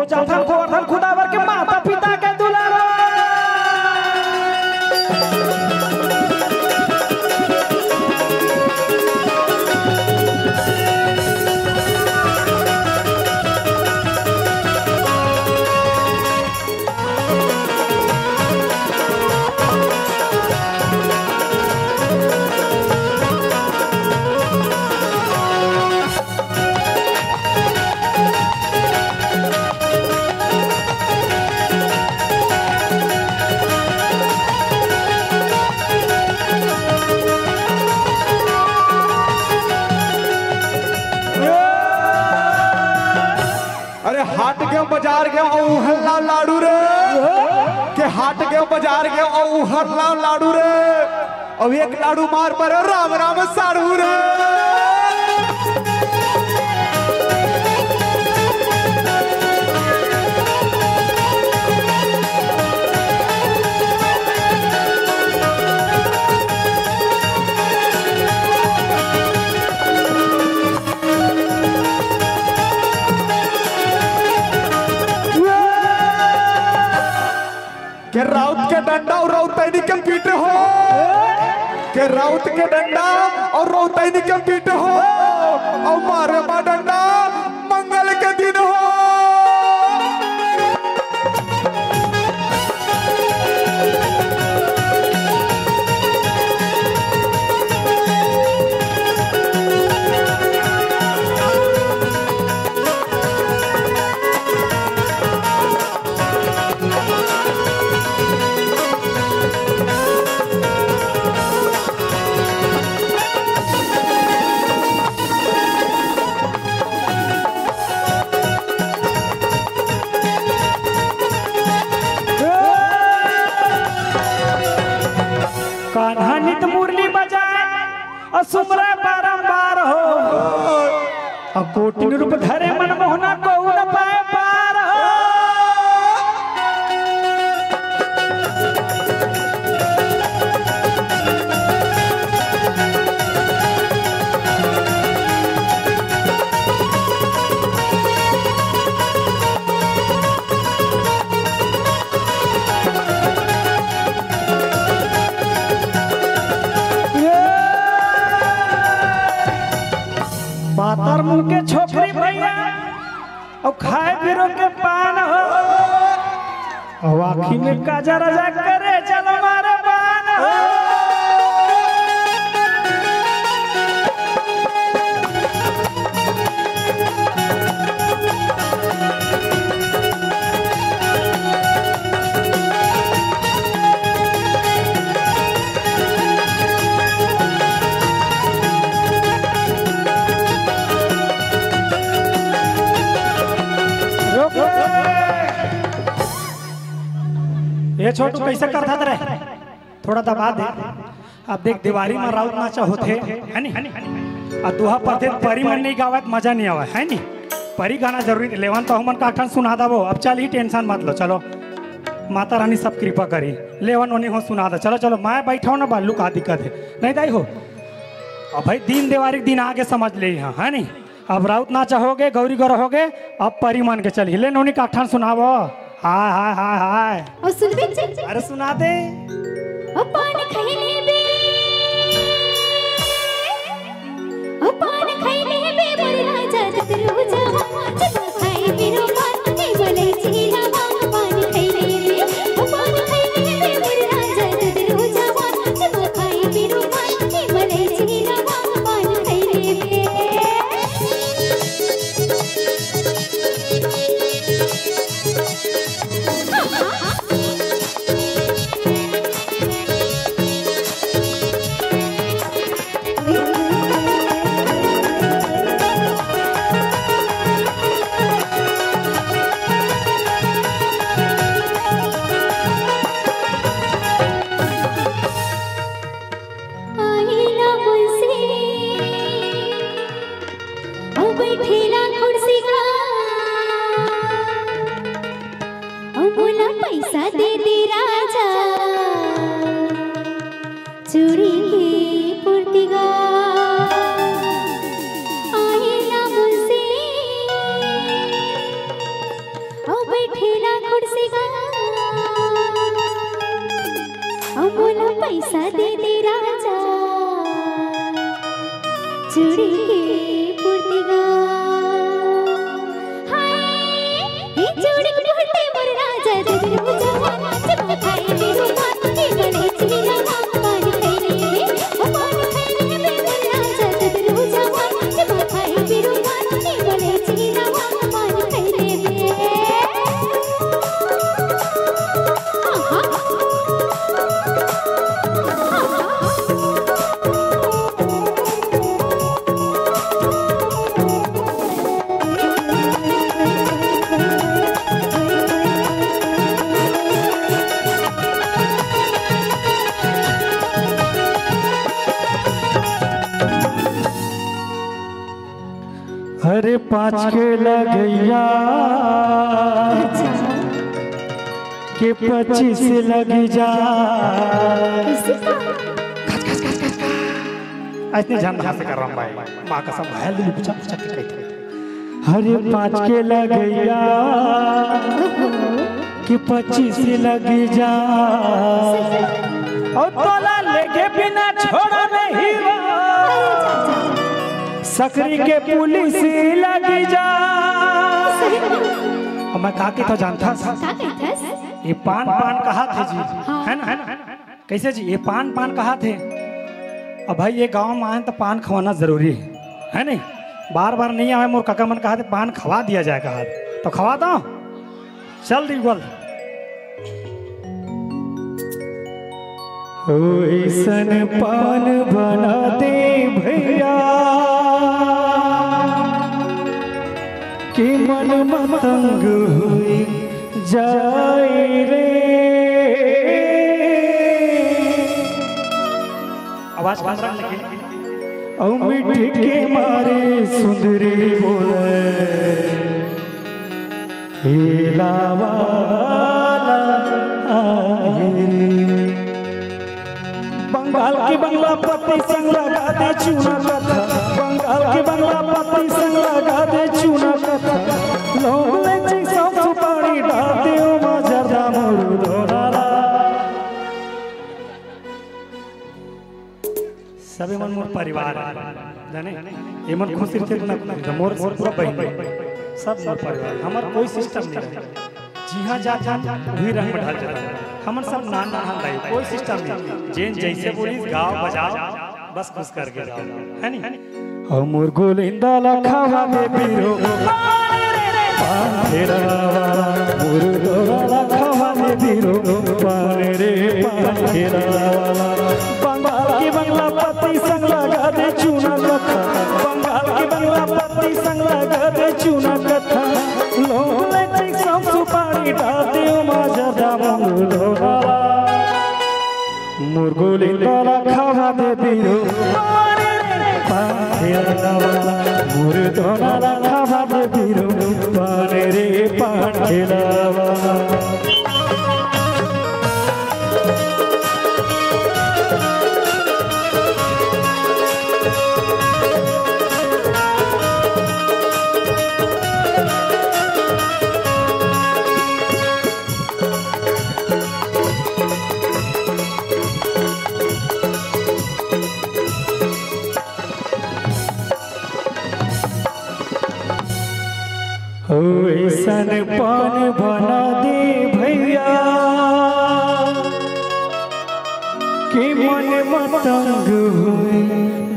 तो जाथन गोवर्धन खुदावर के माता पिता के दुलारा। हाट गयो बाजार गयो और हल्ला लाडू रे के हाट गयो बाजार गयो और हल्ला लाडू रे और एक लाडू मार पर राम राम साड़ू रे। के राउत के डंडा और रौतैनी कंप्यूटर हो के राउत के डंडा और रौतैनी कंप्यूटर हो और मारे मा डंडा मंगल के दिन हो। कान्हा नित मुरली बजाए और सुमरा बारंबार हो और कोटि रूप धरे मनमोहना को न पाए पार हो। पातर मुंह के छोकरी भैया और खाए पीरो के पान हो और आँखी में काजा रजा करे चलो मारे पान हो। ये छोटू कैसे करता रहे थोड़ा दबा दे। अब देख दीवारी में राउत नाचा होते है नी और दुहा पढ़ते परी मन नहीं गावत मजा नहीं आवा है नी। परी गाना जरूरी लेवन तो हमन काठन सुना दबो। अब चल ही टेंशन मत लो चलो माता रानी सब कृपा करी लेवन ओनी हो सुना दो। चलो चलो मैं बैठा ना बालू का दिक्कत है नहीं दाई हो। अब भाई दिन दीवारी दिन आगे समझ ले यहाँ है नी। अब राउत नाचा हो गए गौरी गौर हो गए अब परी मन के चल हिले नोनी काठन सुनावो। हाय हाय हाय हाय और सुन बे अरे सुना दे ओ पान खैले बे ओ पान खैले बे मोर राजा दतरू जावा चलो खाई बिनो पान के बोले चीला पान खैले बे ओ पान खैले बे मोर राजा दतरू जावा चलो खाई बिनो पान के बोले चीला पान खैले बे। पैसा दे दे राजा चूड़ी की पूर्तिगा आएला मुझसे ओ बैठेला कुर्सी गा बोला पैसा दे दे राजा चूड़ी के पुर्तिगा हाय चूड़ी के पुर्ते मोर राजा दे जवाना जब खाए मेरो मान के गले चीला मान खैले मान खैले मेरो राजा दे जवाना जब खाए मेरो मान के गले चीला मान खैले अरे 5 के लगैया के 25 लग जा ऐसे जान से कर रहा हूँ भाई माँ कसम घायल दिल पूछा पूछा के कहते अरे 5 के लगैया के 25 लग जा और तोला लेके बिना छोड़ा नहीं सकरी के पुलिस लगी जा और मैं कहा कि तो जानता ये पान पान कहा थे जी है ना कैसे जी ये पान पान कहा थे अब भाई ये गांव में आए तो पान खवाना जरूरी है नहीं बार बार नहीं आए मोर काका मन कहा थे पान खवा दिया जाए कहा तो खवा दो चल दी बोल ऐसन पान बना दे भैया कि मन मतंग हुई जाए रे आवाज कान रख लेकिन औ मिठी के मारे सुंदरी बोले हेलावा बंगाल की बंगला पति संग लगा दे चूना कथा बंगाल की बंगला पति संग लगा दे चूना कथा लोग ले सब सुपारी डाल दे ओ मजरा मोर दोराला सभी मन मोर परिवार जाने ये मन खुशी थे ना मोर पूरा बहन सब मोर परिवार हमार कोई सिस्टम नहीं रहे जी हाँ जा जा वही रंग में ढल जाता हमन सब नान नान रहे कोई सिस्टम नहीं जेन जैसे बोली गाओ बजाओ बस खुश करके जाओ है नहीं और मोर गोलिंदा लखावा दे पीरो पान रावा मोर गोला लखावा दे पीरो पान रे पान रावा बंगाल की बंगला पति संग लगा दे चूना कथा बंगाल की बंगला पति संग लगा दे चूना कथा लोले सब सुपारी डाल दे मजदा मंगलोरा मुर्गोली ताला खावा दे बीरो पाखेलावा मुर्गोला खावा दे बीरो पाने रे पाखेलावा ऐसन पान बना दे भैया कि मन मतंग हुए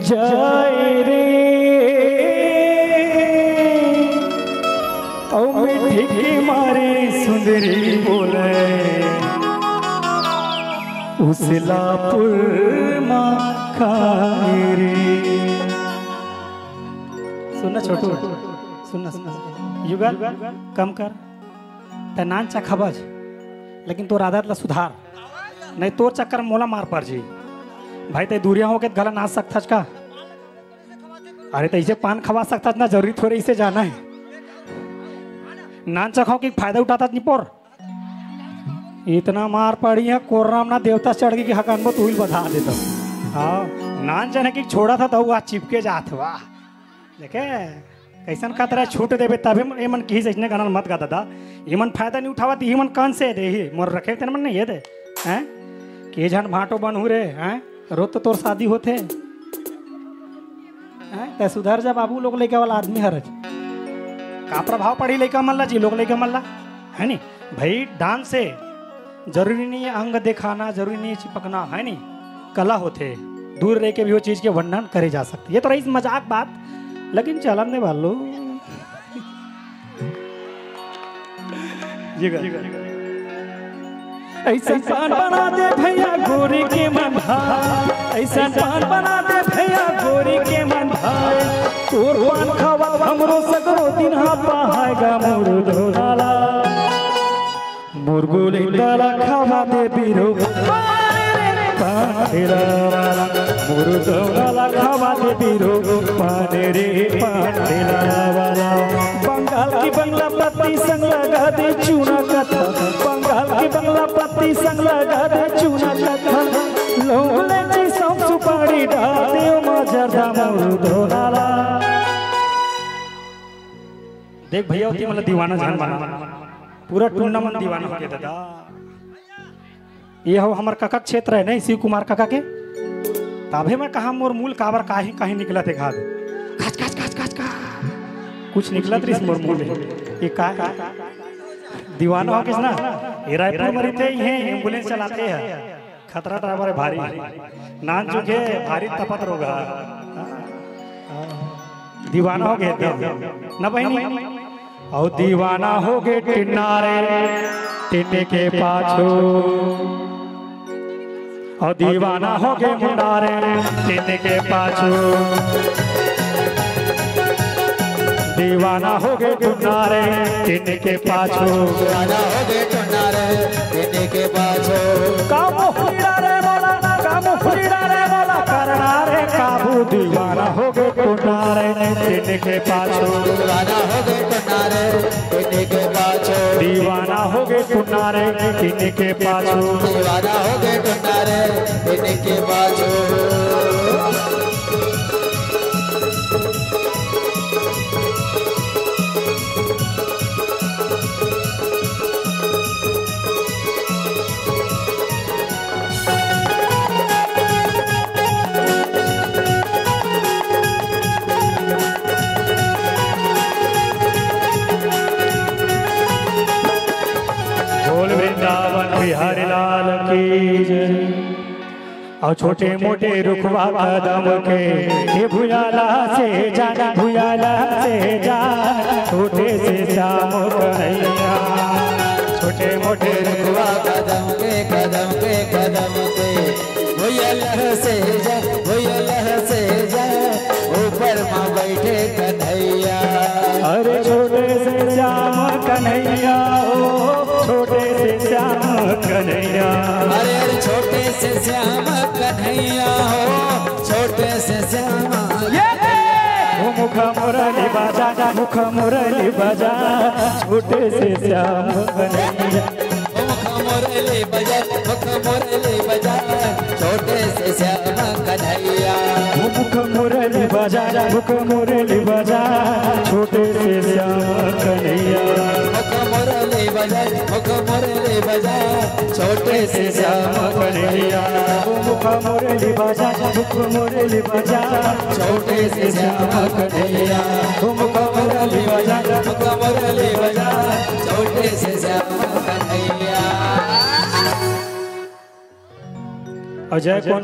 जाए रे औ मिठी के मारे सुंदरी बोले उसलापुर माँ खाए रे सुनना छोटू सुनना सुनना युगल कम कर ते नान चा खबज लेकिन तोर आदत ला सुधार नहीं तोर चक्कर मोला मार पर जी भाई ते दूरिया हो के गला नाच सकता का अरे तो इसे पान खवा सकता ना जरूरी थोड़े इसे जाना है नान चखाओ की फायदा उठाता नहीं पोर इतना मार पड़ी है कोर्राम ना देवता चढ़ गई कि हकान तू ही बता देता हाँ नान जाने की छोड़ा था तो वो आज चिपके जात वाह देखे कैसन का तरह छूट देवे तबे एमन की सजने गाना मत गा दादा एमन फायदा नहीं उठावत ही मन कान से दे ही मोर रखे तेन मन नहीं ये दे हैं के जन भाटो बनहु रे हैं रोज तो तोर शादी होते हैं ते सुधर जा बाबू लोग लेके वाला आदमी हरज का प्रभाव पड़ी लेके मल्ला जी लोग लेके मल्ला है नी भाई डांस से जरूरी नहीं है अंग दिखाना जरूरी नहीं है चिपकना है नी कला होते दूर रह के भी वो चीज के वर्णन करे जा सकते ये तो रही मजाक बात लेकिन चलन वालो ऐसा पान बना दे भैया गोरी के मन ऐसा पान बना दे भैया गोरी के मन तोर पान खावा हमरो सगरो दिन पाएगा मोर धोला मुर्गो लेला खावा दे बीरो मुर्गोला खावा दे बीरो पाने रे पाटेला वाला बंगाल की बंगला पत्ती संग लगा दे चूना कथा बंगाल की बंगला पत्ती संग लगा दे चूना कथा लोले जी सब सुपारी डाल दे मजरदा मुर्गोला देख भैया होती मतलब दीवाना जान बना पूरा टूर्नामेंट दीवाना हो गया दादा ये हो हमार काका क्षेत्र है नहीं शिव कुमार काका के तबे मैं कहा मोर मूल काबर काहे काहे निकला थे घात काच काच काच काच का कुछ निकला त्रिस मोर मूल ये का दीवाना हो किसना ये रायपुर मरी थे ये एम्बुलेंस चलाते हैं खतरा ड्राइवर है भारी नान चुके भारी तपत रोगा दीवाना हो गए ना बहनी और दीवाना हो गए टिन्नारे टिन्ने के पाछो और दीवाना हो गए मुंडारे टिन्ने के पाछो दीवाना हो गए टुन्नारे टिन्ने के पाछो दीवाना हो गए टुन्नारे टिन्ने के पाछो कामो फुरीड़ा रे मोला करना रे काबू दीवाना हो गए टुन्नारे टिन्ने के पाछो दीवाना हो गए टुन्नारे टिन्ने के पाछो दीवाना हो गए टुन्नारे टिन्ने के पाछो दीवाना हो गए टुन्नारे टिन्ने के पाछो बिहारी लाल की जय और छोटे मोटे रुखवा कदम के ये भुयाला से जा छोटे से श्याम कन्हैया छोटे मोटे रुखवा कदम के भुयाला से जा ऊपर माँ बैठे कन्हैया अरे छोटे से श्याम कन्हैया छोटे से श्याम कन्हैया अरे छोटे से श्याम कन्हैया हो छोटे से श्याम मुख मुरली बाजा छोटे से श्याम कन्हैया मुख मुरली बजा छोटे से श्याम कन्हैया मुख मुरली बाजा छोटे से श्याम कन्हैया मुख मुरली बजा छोटे से श्याम कन्हैया मुख मुरली बाजा छोटे से श्याम कन्हैया मुख मुरली बाजा छोटे से श्याम कन्हैया अजय कौन